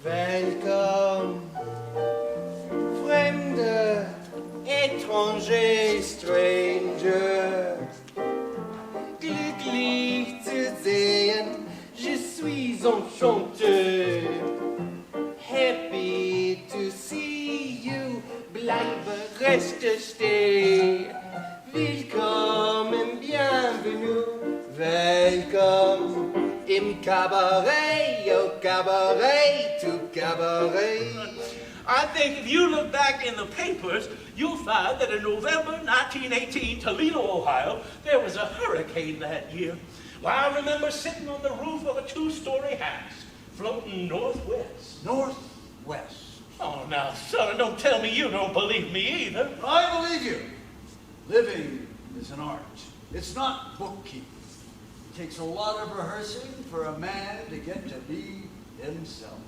Welcome, fremde, étranger, stranger. Glücklich zu sehen, je suis enchanté. Happy to see you, bleibe, reste, stay. Willkommen, bienvenue, welcome. Im cabaret, au cabaret, to cabaret. I think if you look back in the papers, you'll find that in November 1918, Toledo, Ohio, there was a hurricane that year. Well, I remember sitting on the roof of a two-story house, floating northwest. Northwest. Oh, now, son, don't tell me you don't believe me either. I believe you. Living is an art. It's not bookkeeping. It takes a lot of rehearsing for a man to get to be himself.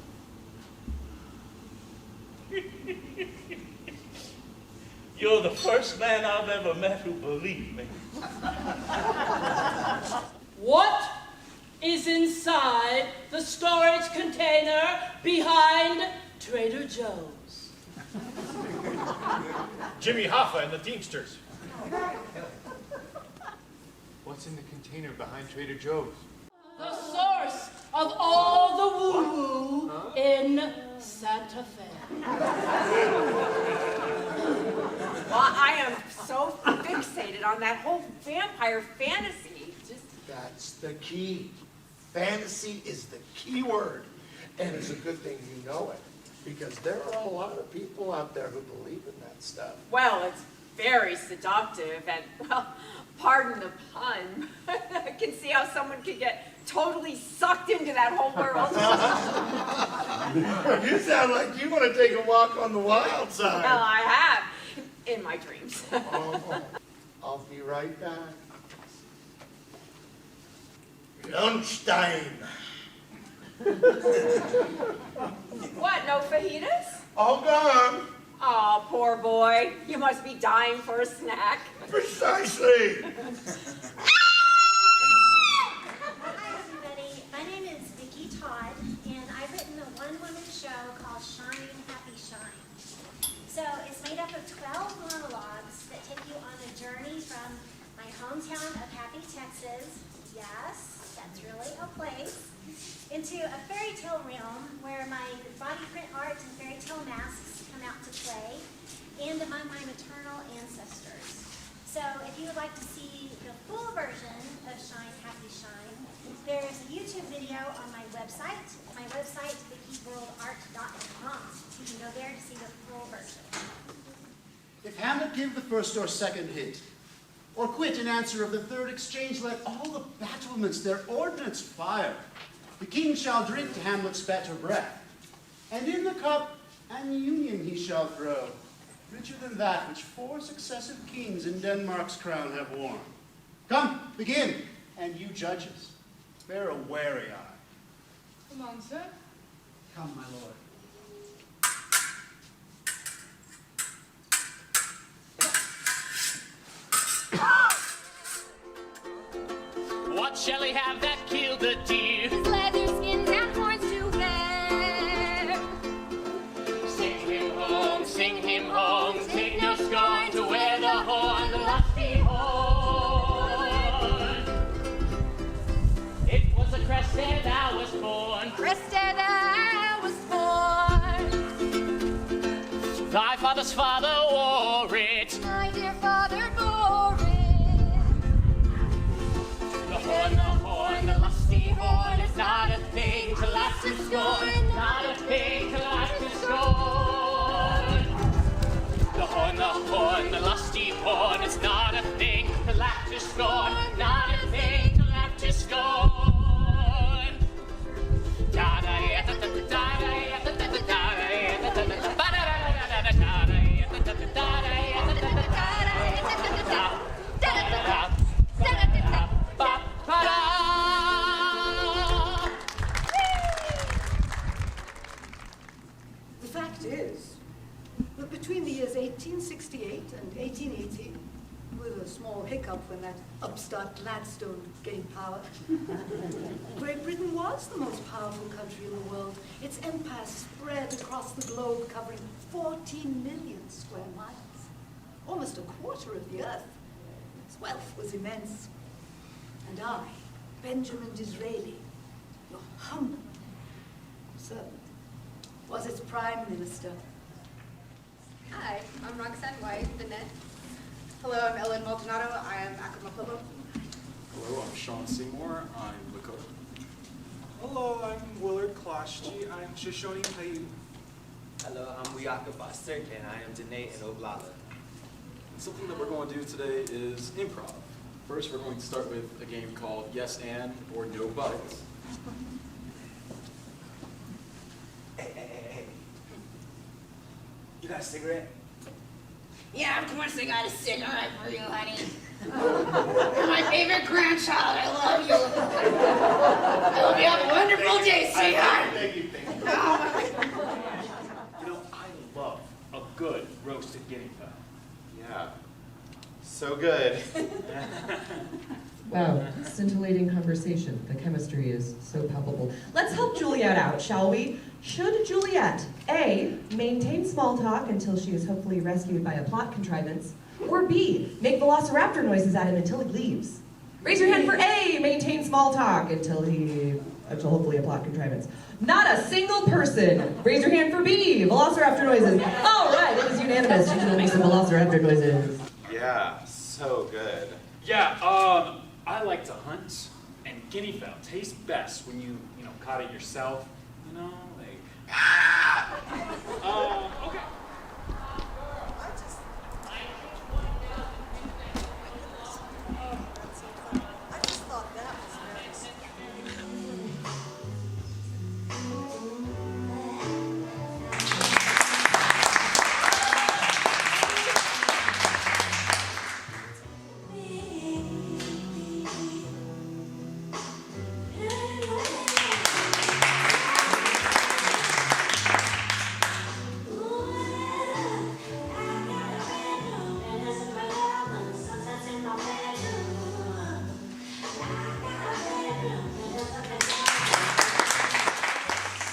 You're the first man I've ever met who believed me. What is inside the storage container behind Trader Joe's? Jimmy Hoffa and the Teamsters. What's in the container behind Trader Joe's? The source of all the woo-woo in Santa Fe. Well, I am so fixated on that whole vampire fantasy. That's the key. Fantasy is the key word. And it's a good thing you know it. Because there are a lot of people out there who believe in that stuff. Well, it's very seductive and, well, pardon the pun. I can see how someone could get totally sucked into that whole world. You sound like you want to take a walk on the wild side. Well, I have, in my dreams. Oh, I'll be right back. Lunchtime. What, no fajitas? All gone. Oh, poor boy. You must be dying for a snack. Precisely. Hi everybody, my name is Vicki Todd, and I've written a one-woman show called Shine, Happy Shine. So it's made up of 12 monologues that take you on a journey from my hometown of Happy, Texas, yes, that's really a place, into a fairy tale realm where my body print art and fairy tale masks come out to play, and among my maternal ancestors. So if you would like to see the full version of Shine, Happy Shine, there's a YouTube video on my website, vickiworldart.com. You can go there to see the full version. If Hamlet give the first or second hit, or quit in answer of the third exchange, let all the battlements their ordnance fire. The king shall drink to Hamlet's better breath, and in the cup an union he shall throw, richer than that which 4 successive kings in Denmark's crown have worn. Come, begin, and you judges, bear a wary eye. Come on, sir. Come, my lord. What shall he have that killed the deer? His leather skins and horns to wear. Sing him home, take no scorn to wear the horn, the lusty horn. It was a crest ere thou was born. Crest ere thou was born. Thy father's father wore it. My dear father bore it. The lusty horn is not a thing to laugh to scorn, not a thing to laugh to scorn. The horn, the lusty horn is not a thing to laugh to scorn, not a thing to laugh to scorn. Da da da da da da da da da da. The fact is that between the years 1868 and 18 small hiccup when that upstart Gladstone gained power. Great Britain was the most powerful country in the world. Its empire spread across the globe, covering 14 million square miles, almost a quarter of the earth. Its wealth was immense. And I, Benjamin Disraeli, your humble servant, was its prime minister. Hi, I'm Roxanne White, the net. Hello, I'm Ellen Maldonado. I am Akamapopo. Hello, I'm Sean Seymour. I'm Lakota. Hello, I'm Willard Kloshchi. I'm Shoshone Paiute. Hello, I'm Wiyaka Foster, and I am Danae and Oglala. Something that we're going to do today is improv. First, we're going to start with a game called Yes and or No But. Hey. You got a cigarette? Yeah, of course I got a cigarette for you, honey. You're my favorite grandchild. I love you. I hope you have a wonderful day, sweetheart. Thank you. You know, I love a good roasted guinea fowl. Yeah. So good. Wow, scintillating conversation. The chemistry is so palpable. Let's help Juliet out, shall we? Should Juliet, A, maintain small talk until she is hopefully rescued by a plot contrivance, or B, make velociraptor noises at him until he leaves? Raise your hand for A, maintain small talk until hopefully a plot contrivance. Not a single person. Raise your hand for B, velociraptor noises. All right, it is unanimous. She's gonna make some velociraptor noises. Yeah, so good. Yeah, I like to hunt, and guinea fowl tastes best when you caught it yourself. You know, like. Okay.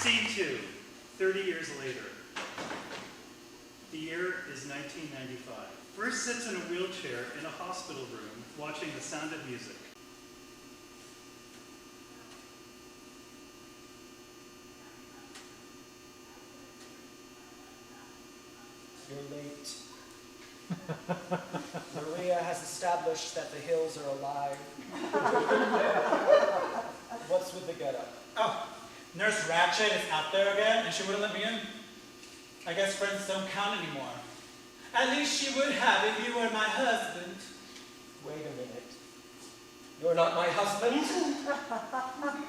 Scene 2, 30 years later. The year is 1995. Bruce sits in a wheelchair in a hospital room watching The Sound of Music. You're late. Maria has established that the hills are alive. What's with the getup? Oh, Nurse Ratchet is out there again, and she wouldn't let me in. I guess friends don't count anymore. At least she would have if you were my husband. Wait a minute. You're not my husband?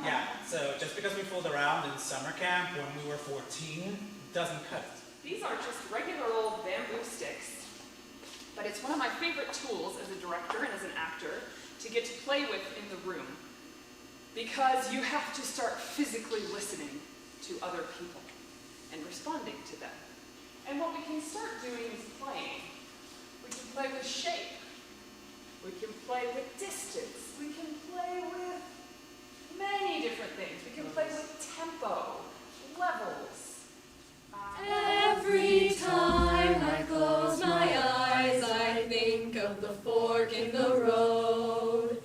Yeah, so just because we fooled around in summer camp when we were 14 doesn't cut it. These are just regular old bamboo sticks, but it's one of my favorite tools as a director and as an actor to get to play with in the room, because you have to start physically listening to other people and responding to them. And what we can start doing is playing. We can play with shape. We can play with distance. We can play with many different things. We can play with tempo, levels. Every time I close my eyes, I think of the fork in the road.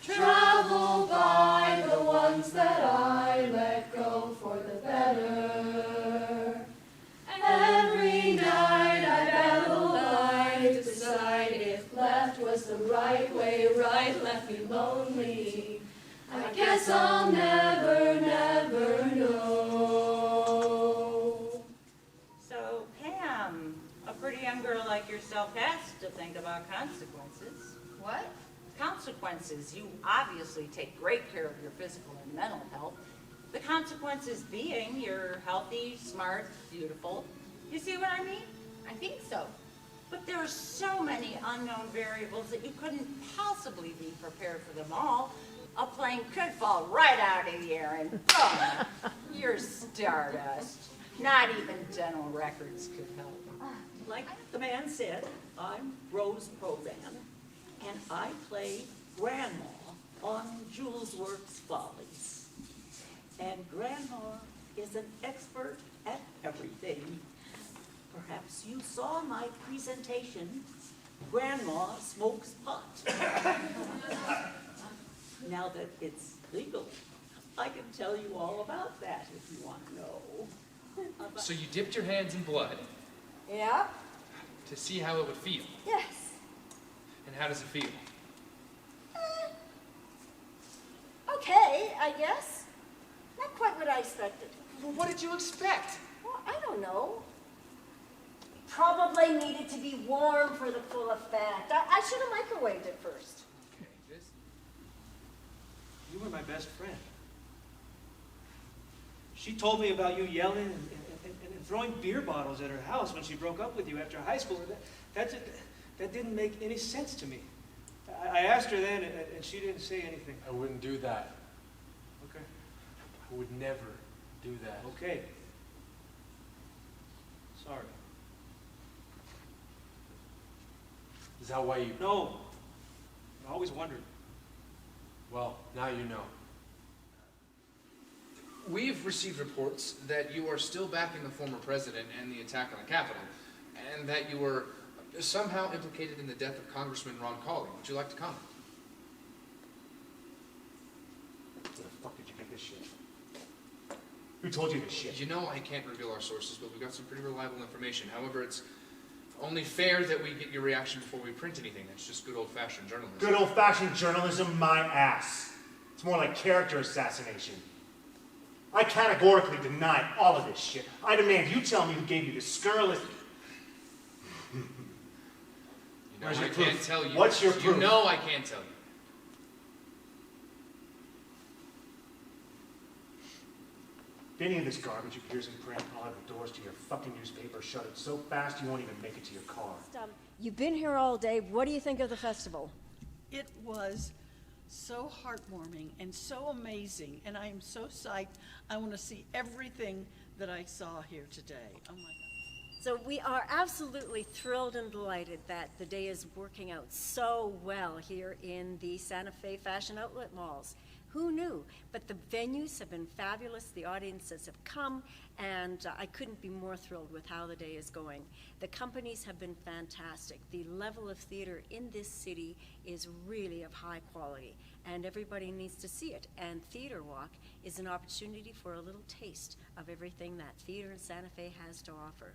Travel by the ones that I let go for the better. Every night I battle I decide if left was the right way, right left me lonely. I guess I'll never, never know. So, Pam, a pretty young girl like yourself has to think about consequences. What? Consequences. You obviously take great care of your physical and mental health. The consequences being you're healthy, smart, beautiful. You see what I mean? I think so. But there are so many unknown variables that you couldn't possibly be prepared for them all. A plane could fall right out of the air and boom, you're stardust. Not even dental records could help. Like the man said, I'm Rose Provan. and I play Grandma on Jules Works Follies. And Grandma is an expert at everything. Perhaps you saw my presentation, Grandma Smokes Pot. Now that it's legal, I can tell you all about that if you want to know. So you dipped your hands in blood Yeah? to see how it would feel. Yes. And how does it feel? Okay, I guess. Not quite what I expected. Well, what did you expect? Well, I don't know. Probably needed to be warm for the full effect. I should have microwaved it first. Okay, You were my best friend. She told me about you yelling and throwing beer bottles at her house when she broke up with you after high school. That didn't make any sense to me. I asked her then, and she didn't say anything. I wouldn't do that. Okay. I would never do that. Okay. Sorry. Is that why you... No. I always wondered. Well, now you know. We've received reports that you are still backing the former president and the attack on the Capitol, and that you were somehow implicated in the death of Congressman Ron Cauley. Would you like to comment? Where the fuck did you get this shit? Who told you this shit? You know I can't reveal our sources, but we got some pretty reliable information. However, it's only fair that we get your reaction before we print anything. That's just good old-fashioned journalism. Good old-fashioned journalism, my ass. It's more like character assassination. I categorically deny all of this shit. I demand you tell me who gave you this scurrilous... You know Where's I your can't proof? tell you. What's your proof? You know I can't tell you. If any of this garbage appears in print, I'll have the doors to your fucking newspaper shuttered so fast you won't even make it to your car. You've been here all day. What do you think of the festival? It was so heartwarming and so amazing, and I am so psyched. I want to see everything that I saw here today. Oh my God. So we are absolutely thrilled and delighted that the day is working out so well here in the Santa Fe Fashion Outlet malls. Who knew? But the venues have been fabulous, the audiences have come, and I couldn't be more thrilled with how the day is going. The companies have been fantastic. The level of theater in this city is really of high quality, and everybody needs to see it. And Theater Walk is an opportunity for a little taste of everything that theater in Santa Fe has to offer.